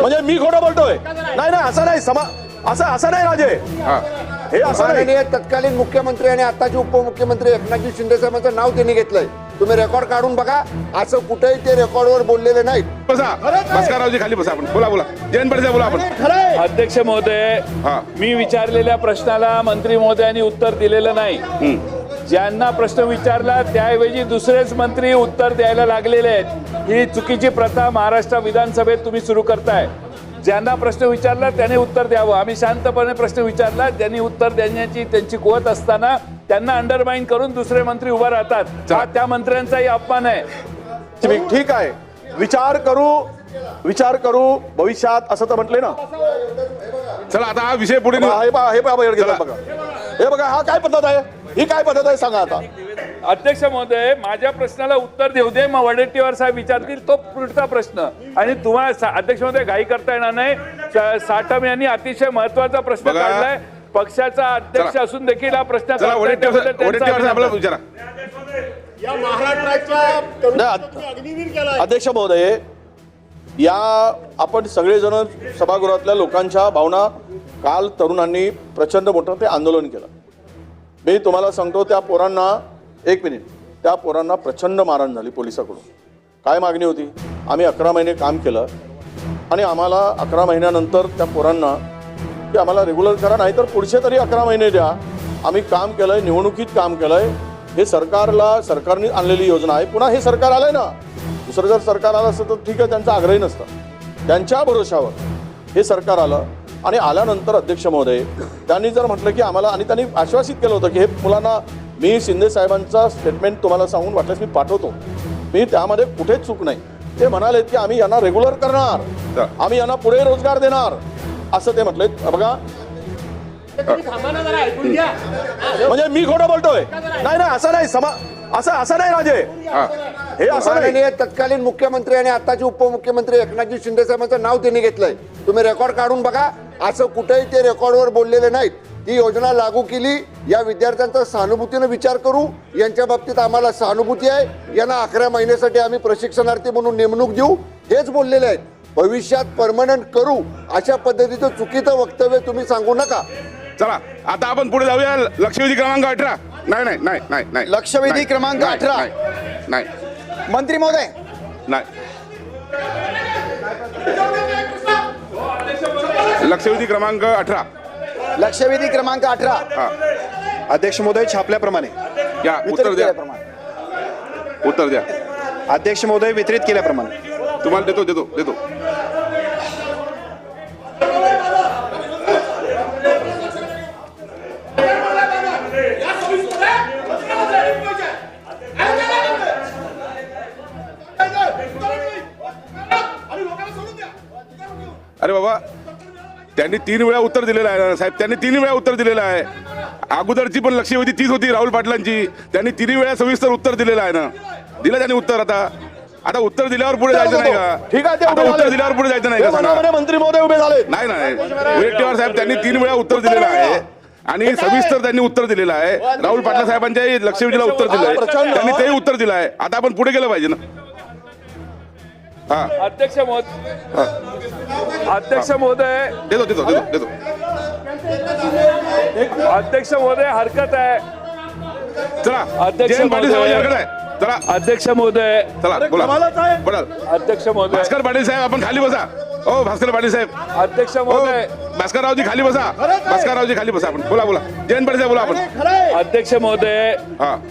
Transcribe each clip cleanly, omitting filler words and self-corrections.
म्हणजे मी खोटं बोलतोय? नाही नाही, असं नाही. असं नाही राजे, हे असं नाही. तत्कालीन मुख्यमंत्री आणि आताचे उपमुख्यमंत्री एकनाथजी शिंदे साहेबांचं नाव त्यांनी घेतलंय. तुम्ही रेकॉर्ड काढून बघा, असं कुठेही ते रेकॉर्डवर बोललेले नाहीत. बसा भास्कररावजी खाली बसा. आपण बोला जयंत पाटील बोला आपण. अध्यक्ष महोदय, मी विचारलेल्या प्रश्नाला मंत्री महोदयांनी उत्तर दिलेलं नाही. ज्यांना प्रश्न विचारला त्याऐवजी दुसरेच मंत्री उत्तर द्यायला लागलेले आहेत. ही चुकीची प्रथा महाराष्ट्र विधानसभेत तुम्ही सुरू करताय. ज्यांना प्रश्न विचारला त्याने उत्तर द्यावं. आम्ही शांतपणे प्रश्न विचारला, त्यांनी उत्तर देण्याची त्यांची कुवत असताना त्यांना अंडरमाइन करून दुसरे मंत्री उभा राहतात. हा त्या मंत्र्यांचाही अपमान आहे. ठीक आहे, विचार करू भविष्यात, असं तर म्हटले ना. चला आता हा विषय पुढे हे बघा, हा काय पद्धत आहे? ही काय पद्धत आहे सांगा आता. अध्यक्ष महोदय, माझ्या प्रश्नाला उत्तर देऊ दे, मग वडेट्टीवार साहेब विचारतील तो पुढचा प्रश्न. आणि तुम्हाला अध्यक्ष महोदय घाई करता येणार नाही. साटम यांनी अतिशय महत्वाचा प्रश्न काढलाय. पक्षाचा अध्यक्ष असून देखील हा प्रश्न विचारा. अध्यक्ष महोदय, या आपण सगळेजण सभागृहातल्या लोकांच्या भावना, काल तरुणांनी प्रचंड मोठं ते आंदोलन केलं. मी तुम्हाला सांगतो, त्या पोरांना त्या पोरांना प्रचंड मारहाण झाली पोलिसाकडून. काय मागणी होती? आम्ही 11 महिने काम केलं आणि आम्हाला 11 महिन्यानंतर त्या पोरांना की आम्हाला रेग्युलर करा, नाही तर पुढचे तरी 11 महिने द्या. आम्ही काम केलंय, निवडणुकीत काम केलंय. हे सरकारने आणलेली योजना आहे. पुन्हा हे सरकार आलंय ना, दुसरं जर सरकार आलं असतं तर ठीक आहे, त्यांचा आग्रही नसतं. त्यांच्या भरोशावर हे सरकार आलं आणि आल्यानंतर अध्यक्ष महोदय त्यांनी जर म्हटलं की आम्हाला, आणि त्यांनी आश्वासित केलं होतं की हे मुलांना, मी शिंदे साहेबांचा स्टेटमेंट तुम्हाला सांगून वाटल्यास मी पाठवतो, मी त्यामध्ये कुठेच चूक नाही. ते म्हणाले की आम्ही यांना रेग्युलर करणार, आम्ही यांना पुढे रोजगार देणार, असं ते म्हटले. बघा, म्हणजे मी खोटं बोलतोय? नाही नाही, असं नाही. असं नाही राजे, हे असं नाही. तत्कालीन मुख्यमंत्री आणि आताचे उपमुख्यमंत्री एकनाथजी शिंदे साहेबांचं नाव त्यांनी घेतलंय. तुम्ही रेकॉर्ड काढून बघा, असं कुठेही ते रेकॉर्डवर बोललेले नाहीत. ती योजना लागू केली, या विद्यार्थ्यांचा सहानुभूतीने विचार करू. यांच्या बाबतीत आम्हाला सहानुभूती आहे. यांना 11 महिन्यासाठी आम्ही प्रशिक्षणार्थी म्हणून नेमणूक देऊ, हेच बोललेले आहेत. भविष्यात परमनंट करू, अशा पद्धतीचं चुकीचं वक्तव्य तुम्ही सांगू नका. चला आता आपण पुढे जाऊया. लक्षवेधी क्रमांक 18. नाही. लक्षवेधी क्रमांक 18. नाही मंत्री महोदय, नाही. लक्षवेधी क्रमांक 18. लक्षवेधी क्रमांक 18. अध्यक्ष महोदय, छापल्याप्रमाणे या उत्तर द्या. उत्तर द्या. अध्यक्ष महोदय, वितरित केल्याप्रमाणे तुम्हाला देतो. अरे बाबा, त्यांनी 3 वेळा उत्तर दिलेलं आहे ना साहेब. त्यांनी 3 वेळा उत्तर दिलेलं आहे. अगोदरची पण लक्षवेधी तीच होती राहुल पाटलांची. त्यांनी 3 वेळा सविस्तर उत्तर दिलेलं आहे ना. दिलं त्यांनी उत्तर. आता उत्तर दिल्यावर पुढे जायचं नाही का? ठीक आहे, उत्तर दिल्यावर पुढे जायचं नाही का? मंत्री महोदय उभे झाले. नाही वडेट्टीवार साहेब, त्यांनी 3 वेळा उत्तर दिलेलं आहे आणि सविस्तर त्यांनी उत्तर दिलेलं आहे. राहुल पाटला साहेबांच्या लक्षवेधीला उत्तर दिलंय, त्यांनी तेही उत्तर दिलं आहे. आता आपण पुढे गेलं पाहिजे ना. अध्यक्ष महोदय, देतो. अध्यक्ष महोदय, हरकत आहे. चला, अध्यक्ष जयंत पाटील महोदय, साहेबांकडे आहे. चला अध्यक्ष महोदय, चला बोला. अध्यक्ष महोदय, भास्कर पाटील साहेब आपण खाली बसा. हो भास्कर पाटील साहेब. अध्यक्ष महोदय, भास्कररावजी खाली बसा. भास्कररावजी खाली बसा. आपण बोला जयंत पाटील साहेब बोला आपण. अध्यक्ष महोदय,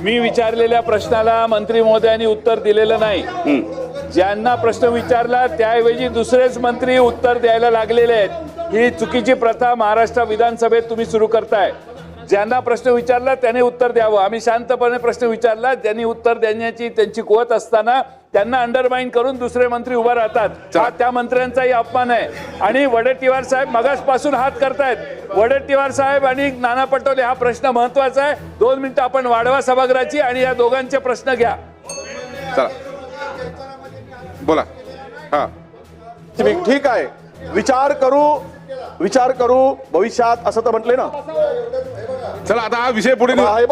मी विचारलेल्या प्रश्नाला मंत्री महोदयांनी उत्तर दिलेलं नाही. ज्यांना प्रश्न विचारला त्याऐवजी दुसरेच मंत्री उत्तर द्यायला लागलेले आहेत. ही चुकीची प्रथा महाराष्ट्र विधानसभेत तुम्ही सुरू करताय. ज्यांना प्रश्न विचारला त्याने उत्तर द्यावं. आम्ही शांतपणे प्रश्न विचारला, त्यांनी उत्तर देण्याची त्यांची कुवत असताना त्यांना अंडरमाइन करून दुसरे मंत्री उभा राहतात. हा त्या मंत्र्यांचाही अपमान आहे. आणि वडेट्टीवार साहेब मगासपासून हात करतायत. वडेट्टीवार साहेब आणि नाना पटोले, हा प्रश्न महत्वाचा आहे. 2 मिनिटं आपण वाढवा सभागृहाची आणि या दोघांचे प्रश्न घ्या. चला बोला. ठीक आहे, विचार करू भविष्यात, असं तर म्हटले ना. चला आता हा विषय पुढे बघा, हे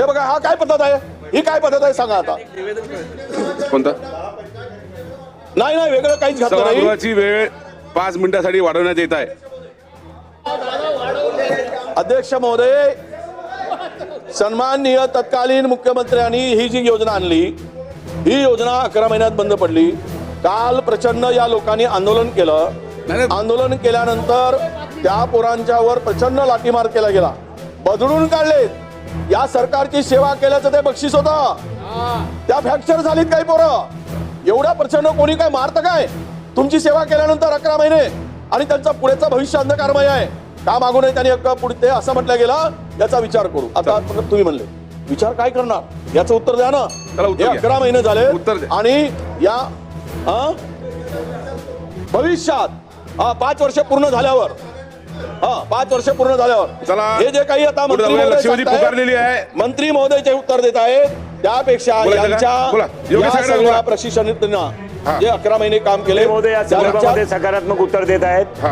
बघा, हा काय पद्धत आहे? ही काय पद्धत आहे सांगा आता. कोणता? नाही नाही वेगळं काहीच घातलं नाही. सभागृहाची वेळ 5 मिनिटासाठी वाढवण्यात येत आहे. अध्यक्ष महोदय, सन्माननीय तत्कालीन मुख्यमंत्र्यांनी ही जी योजना आणली, ही योजना 11 महिन्यात बंद पडली. काल प्रचंड या लोकांनी आंदोलन केलं. नाही. आंदोलन केल्यानंतर त्या पोरांच्यावर प्रचंड लाठीमार केला गेला, बदलून काढले. या सरकारची सेवा केल्याचं ते बक्षीस होतं. त्या फ्रॅक्चर झालीत काही पोरं. एवढ्या प्रचंड कोणी काय मारतं काय? तुमची सेवा केल्यानंतर 11 महिने आणि त्यांचा पुढेचं भविष्य अंधकारमय आहे. का मागू नये त्यांनी पुढे ते असं म्हटलं गेलं, याचा विचार करू. आता तुम्ही म्हणले विचार काय करणार, याचं उत्तर द्या ना. चला, उत्तर हे द्या. 11 महिने झाले उत्तर द्या. आणि या भविष्यात 5 वर्ष पूर्ण झाल्यावर 5 वर्ष पूर्ण झाल्यावर चला. हे जे काही आता पुढे मंत्री जाऊया. महोदय लक्षवेधी सांगतायत, पुकारलेली आहे. मंत्री महोदयचे उत्तर देत आहेत, त्यापेक्षा बोला, बोला. यांच्या योगेश या साहेब, सगळ्या बोला. प्रशिक्षणार्थींना हा. जे 11 महिने काम केले महोदय या त्यांच्या- संदर्भामध्ये सकारात्मक उत्तर देत आहेत.